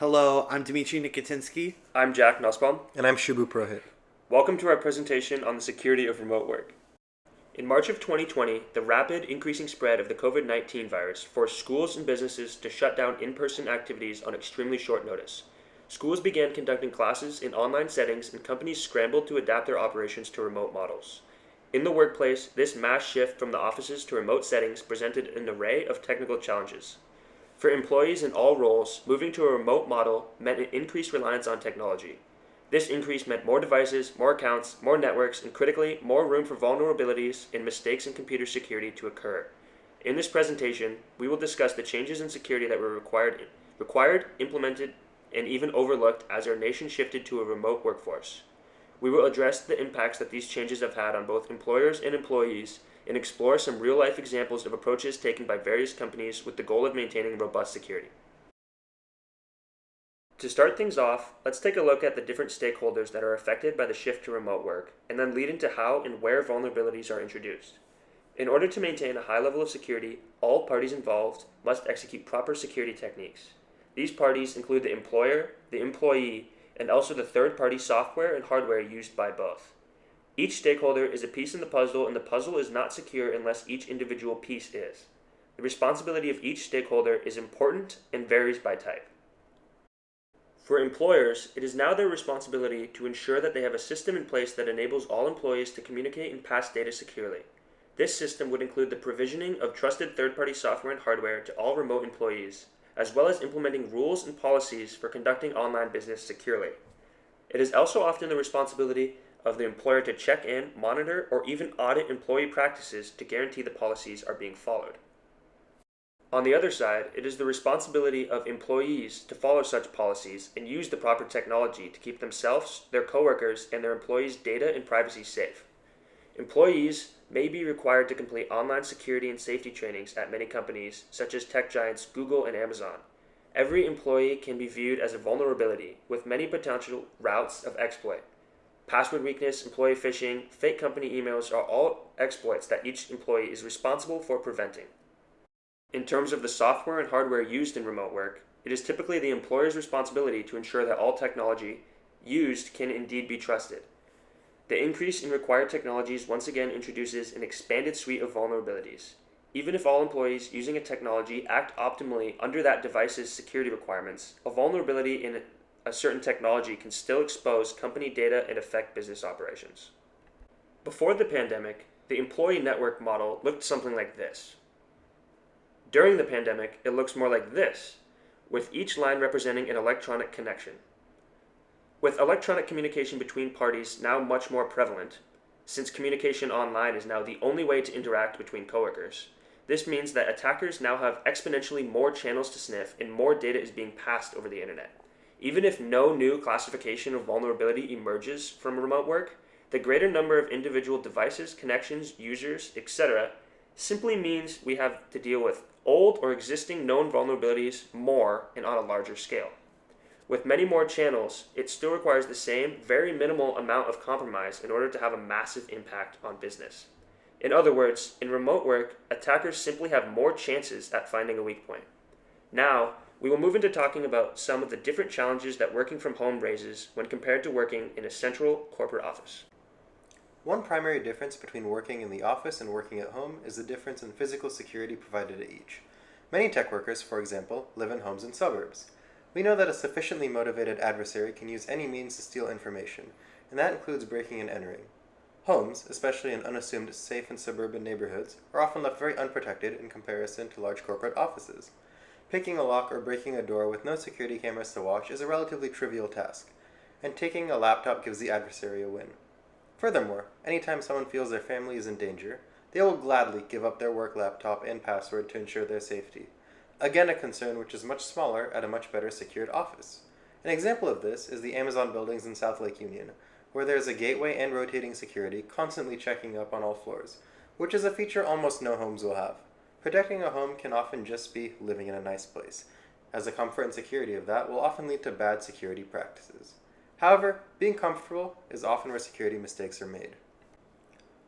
Hello, I'm Dmitriy Nikitinskyy. I'm Jack Nussbaum. And I'm Shubham Purohit. Welcome to our presentation on the security of remote work. In March of 2020, the rapid increasing spread of the COVID-19 virus forced schools and businesses to shut down in-person activities on extremely short notice. Schools began conducting classes in online settings and companies scrambled to adapt their operations to remote models. In the workplace, this mass shift from the offices to remote settings presented an array of technical challenges. For employees in all roles, moving to a remote model meant an increased reliance on technology. This increase meant more devices, more accounts, more networks, and critically, more room for vulnerabilities and mistakes in computer security to occur. In this presentation, we will discuss the changes in security that were required, implemented, and even overlooked as our nation shifted to a remote workforce. We will address the impacts that these changes have had on both employers and employees and explore some real-life examples of approaches taken by various companies with the goal of maintaining robust security. To start things off, let's take a look at the different stakeholders that are affected by the shift to remote work, and then lead into how and where vulnerabilities are introduced. In order to maintain a high level of security, all parties involved must execute proper security techniques. These parties include the employer, the employee, and also the third-party software and hardware used by both. Each stakeholder is a piece in the puzzle, and the puzzle is not secure unless each individual piece is. The responsibility of each stakeholder is important and varies by type. For employers, it is now their responsibility to ensure that they have a system in place that enables all employees to communicate and pass data securely. This system would include the provisioning of trusted third-party software and hardware to all remote employees, as well as implementing rules and policies for conducting online business securely. It is also often the responsibility of the employer to check in, monitor, or even audit employee practices to guarantee the policies are being followed. On the other side, it is the responsibility of employees to follow such policies and use the proper technology to keep themselves, their coworkers, and their employees' data and privacy safe. Employees may be required to complete online security and safety trainings at many companies, such as tech giants Google and Amazon. Every employee can be viewed as a vulnerability, with many potential routes of exploit. Password weakness, employee phishing, fake company emails are all exploits that each employee is responsible for preventing. In terms of the software and hardware used in remote work, it is typically the employer's responsibility to ensure that all technology used can indeed be trusted. The increase in required technologies once again introduces an expanded suite of vulnerabilities. Even if all employees using a technology act optimally under that device's security requirements, a vulnerability in a certain technology can still expose company data and affect business operations. Before the pandemic, the employee network model looked something like this. During the pandemic, it looks more like this, with each line representing an electronic connection. With electronic communication between parties now much more prevalent, since communication online is now the only way to interact between coworkers, this means that attackers now have exponentially more channels to sniff and more data is being passed over the internet. Even if no new classification of vulnerability emerges from remote work, the greater number of individual devices, connections, users, etc. simply means we have to deal with old or existing known vulnerabilities more and on a larger scale. With many more channels, it still requires the same, very minimal amount of compromise in order to have a massive impact on business. In other words, in remote work, attackers simply have more chances at finding a weak point. Now, we will move into talking about some of the different challenges that working from home raises when compared to working in a central corporate office. One primary difference between working in the office and working at home is the difference in physical security provided at each. Many tech workers, for example, live in homes in suburbs. We know that a sufficiently motivated adversary can use any means to steal information, and that includes breaking and entering. Homes, especially in unassuming safe and suburban neighborhoods, are often left very unprotected in comparison to large corporate offices. Picking a lock or breaking a door with no security cameras to watch is a relatively trivial task, and taking a laptop gives the adversary a win. Furthermore, anytime someone feels their family is in danger, they will gladly give up their work laptop and password to ensure their safety. Again, a concern which is much smaller at a much better secured office. An example of this is the Amazon buildings in South Lake Union, where there is a gateway and rotating security constantly checking up on all floors, which is a feature almost no homes will have. Protecting a home can often just be living in a nice place, as the comfort and security of that will often lead to bad security practices. However, being comfortable is often where security mistakes are made.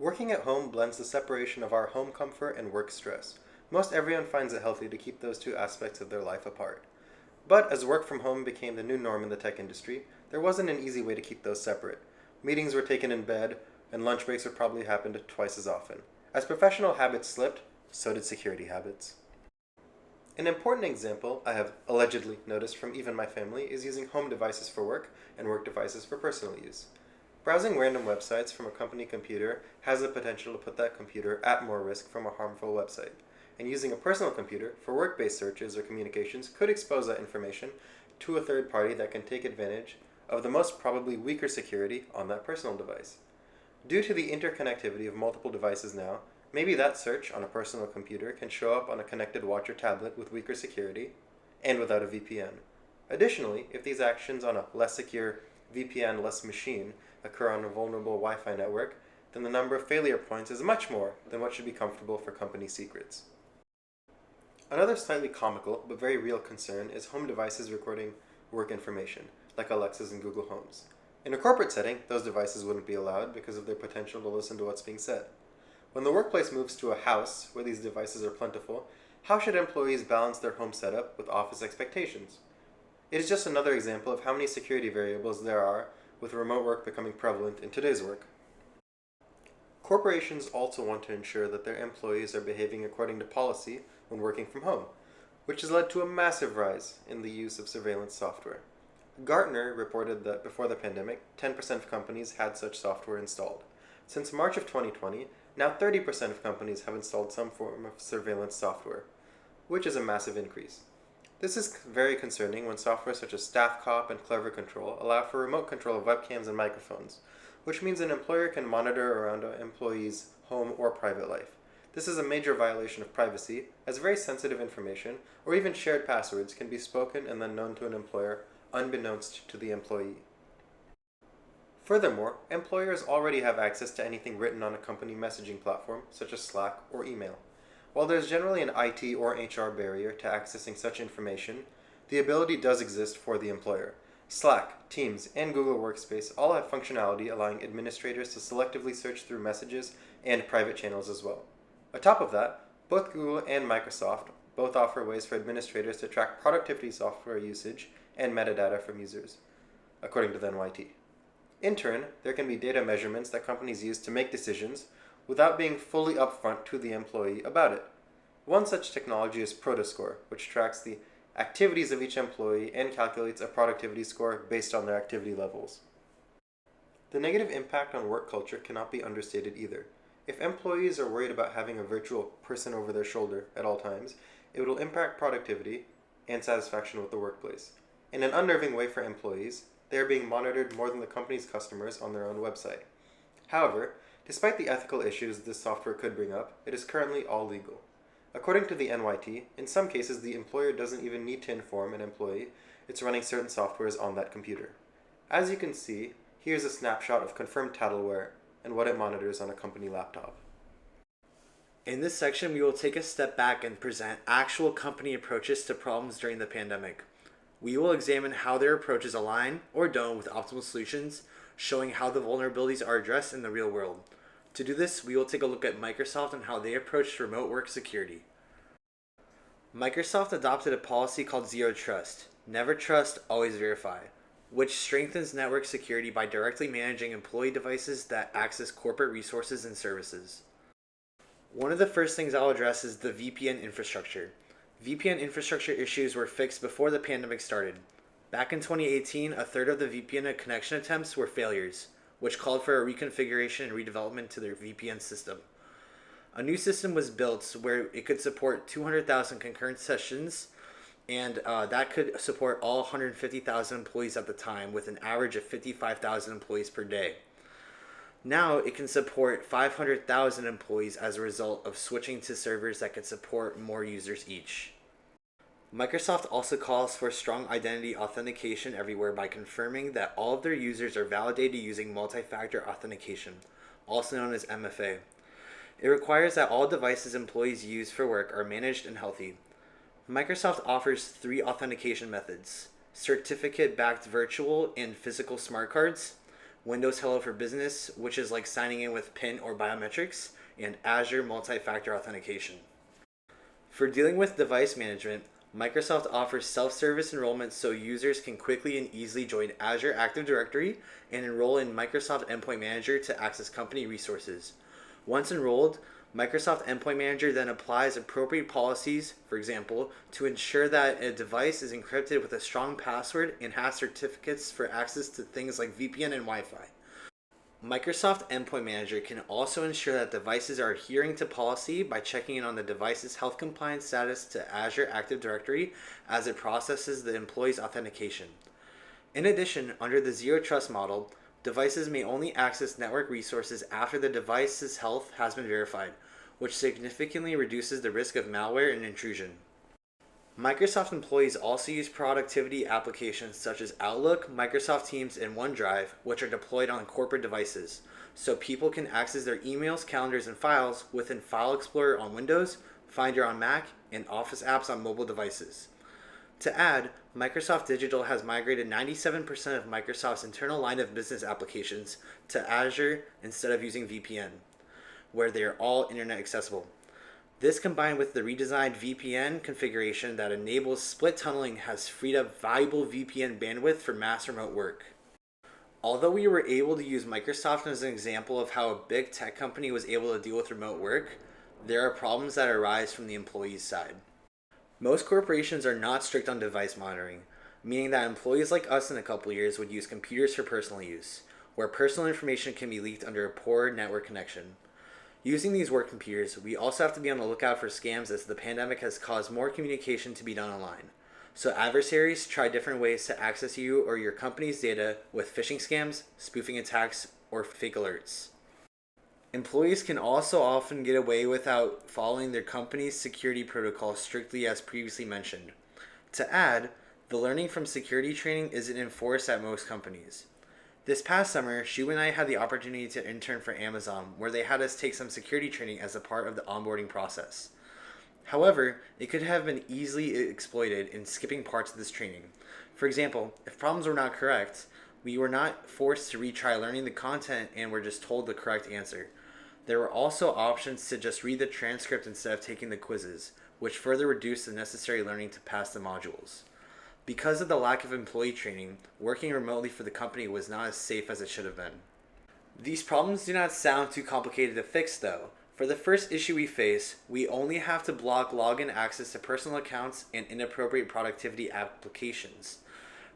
Working at home blends the separation of our home comfort and work stress. Most everyone finds it healthy to keep those two aspects of their life apart. But as work from home became the new norm in the tech industry, there wasn't an easy way to keep those separate. Meetings were taken in bed, and lunch breaks would probably happen twice as often. As professional habits slipped, so did security habits. An important example I have allegedly noticed from even my family is using home devices for work and work devices for personal use. Browsing random websites from a company computer has the potential to put that computer at more risk from a harmful website, and using a personal computer for work-based searches or communications could expose that information to a third party that can take advantage of the most probably weaker security on that personal device. Due to the interconnectivity of multiple devices now, maybe that search on a personal computer can show up on a connected watch or tablet with weaker security and without a VPN. Additionally, if these actions on a less secure VPN-less machine occur on a vulnerable Wi-Fi network, then the number of failure points is much more than what should be comfortable for company secrets. Another slightly comical but very real concern is home devices recording work information, like Alexas and Google Homes. In a corporate setting, those devices wouldn't be allowed because of their potential to listen to what's being said. When the workplace moves to a house where these devices are plentiful, how should employees balance their home setup with office expectations? It is just another example of how many security variables there are with remote work becoming prevalent in today's work. Corporations also want to ensure that their employees are behaving according to policy when working from home, which has led to a massive rise in the use of surveillance software. Gartner reported that before the pandemic, 10% of companies had such software installed. Since March of 2020, now 30% of companies have installed some form of surveillance software, which is a massive increase. This is very concerning when software such as Staff Cop and Clever Control allow for remote control of webcams and microphones, which means an employer can monitor around an employee's home or private life. This is a major violation of privacy, as very sensitive information, or even shared passwords, can be spoken and then known to an employer unbeknownst to the employee. Furthermore, employers already have access to anything written on a company messaging platform, such as Slack or email. While there's generally an IT or HR barrier to accessing such information, the ability does exist for the employer. Slack, Teams, and Google Workspace all have functionality allowing administrators to selectively search through messages and private channels as well. Atop of that, both Google and Microsoft both offer ways for administrators to track productivity software usage and metadata from users, according to the NYT. In turn, there can be data measurements that companies use to make decisions without being fully upfront to the employee about it. One such technology is Protoscore, which tracks the activities of each employee and calculates a productivity score based on their activity levels. The negative impact on work culture cannot be understated either. If employees are worried about having a virtual person over their shoulder at all times, it will impact productivity and satisfaction with the workplace. In an unnerving way for employees, they are being monitored more than the company's customers on their own website. However, despite the ethical issues this software could bring up, it is currently all legal. According to the NYT, in some cases the employer doesn't even need to inform an employee it's running certain softwares on that computer. As you can see, here's a snapshot of confirmed Tattleware and what it monitors on a company laptop. In this section, we will take a step back and present actual company approaches to problems during the pandemic. We will examine how their approaches align or don't with optimal solutions, showing how the vulnerabilities are addressed in the real world. To do this, we will take a look at Microsoft and how they approached remote work security. Microsoft adopted a policy called Zero Trust, never trust, always verify, which strengthens network security by directly managing employee devices that access corporate resources and services. One of the first things I'll address is the VPN infrastructure. VPN infrastructure issues were fixed before the pandemic started. Back in 2018, a third of the VPN connection attempts were failures, which called for a reconfiguration and redevelopment to their VPN system. A new system was built where it could support 200,000 concurrent sessions, and that could support all 150,000 employees at the time, with an average of 55,000 employees per day. Now it can support 500,000 employees as a result of switching to servers that can support more users each. Microsoft also calls for strong identity authentication everywhere by confirming that all of their users are validated using multi-factor authentication, also known as MFA. It requires that all devices employees use for work are managed and healthy. Microsoft offers 3 authentication methods: certificate-backed virtual and physical smart cards, Windows Hello for Business, which is like signing in with PIN or biometrics, and Azure multi-factor authentication. For dealing with device management, Microsoft offers self-service enrollment so users can quickly and easily join Azure Active Directory and enroll in Microsoft Endpoint Manager to access company resources. Once enrolled, Microsoft Endpoint Manager then applies appropriate policies, for example, to ensure that a device is encrypted with a strong password and has certificates for access to things like VPN and Wi-Fi. Microsoft Endpoint Manager can also ensure that devices are adhering to policy by checking in on the device's health compliance status to Azure Active Directory as it processes the employee's authentication. In addition, under the Zero Trust model, devices may only access network resources after the device's health has been verified, which significantly reduces the risk of malware and intrusion. Microsoft employees also use productivity applications such as Outlook, Microsoft Teams, and OneDrive, which are deployed on corporate devices, so people can access their emails, calendars, and files within File Explorer on Windows, Finder on Mac, and Office apps on mobile devices. To add, Microsoft Digital has migrated 97% of Microsoft's internal line of business applications to Azure instead of using VPN, where they are all internet accessible. This combined with the redesigned VPN configuration that enables split tunneling has freed up valuable VPN bandwidth for mass remote work. Although we were able to use Microsoft as an example of how a big tech company was able to deal with remote work, there are problems that arise from the employee's side. Most corporations are not strict on device monitoring, meaning that employees like us in a couple years would use computers for personal use, where personal information can be leaked under a poor network connection. Using these work computers, we also have to be on the lookout for scams as the pandemic has caused more communication to be done online. So adversaries try different ways to access you or your company's data with phishing scams, spoofing attacks, or fake alerts. Employees can also often get away without following their company's security protocols strictly as previously mentioned. To add, the learning from security training isn't enforced at most companies. This past summer, Shu and I had the opportunity to intern for Amazon, where they had us take some security training as a part of the onboarding process. However, it could have been easily exploited in skipping parts of this training. For example, if problems were not correct, we were not forced to retry learning the content and were just told the correct answer. There were also options to just read the transcript instead of taking the quizzes, which further reduced the necessary learning to pass the modules. Because of the lack of employee training, working remotely for the company was not as safe as it should have been. These problems do not sound too complicated to fix though. For the first issue we face, we only have to block login access to personal accounts and inappropriate productivity applications.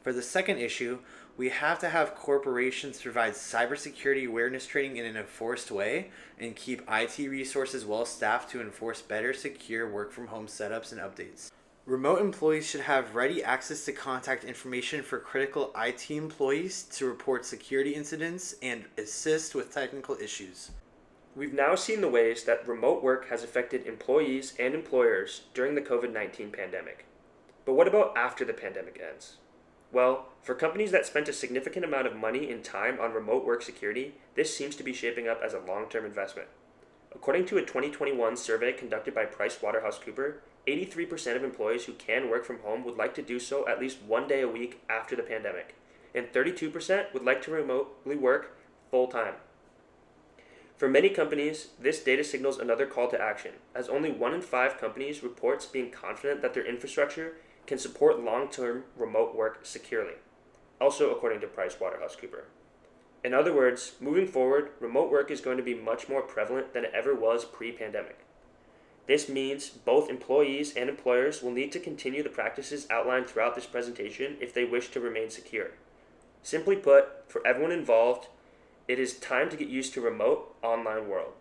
For the second issue, we have to have corporations provide cybersecurity awareness training in an enforced way and keep IT resources well staffed to enforce better secure work from home setups and updates. Remote employees should have ready access to contact information for critical IT employees to report security incidents and assist with technical issues. We've now seen the ways that remote work has affected employees and employers during the COVID-19 pandemic. But what about after the pandemic ends? Well, for companies that spent a significant amount of money and time on remote work security, this seems to be shaping up as a long-term investment. According to a 2021 survey conducted by PricewaterhouseCoopers, 83% of employees who can work from home would like to do so at least one day a week after the pandemic, and 32% would like to remotely work full-time. For many companies, this data signals another call to action, as only 1 in 5 companies reports being confident that their infrastructure can support long-term remote work securely, also according to PricewaterhouseCoopers. In other words, moving forward, remote work is going to be much more prevalent than it ever was pre-pandemic. This means both employees and employers will need to continue the practices outlined throughout this presentation if they wish to remain secure. Simply put, for everyone involved, it is time to get used to a remote online world.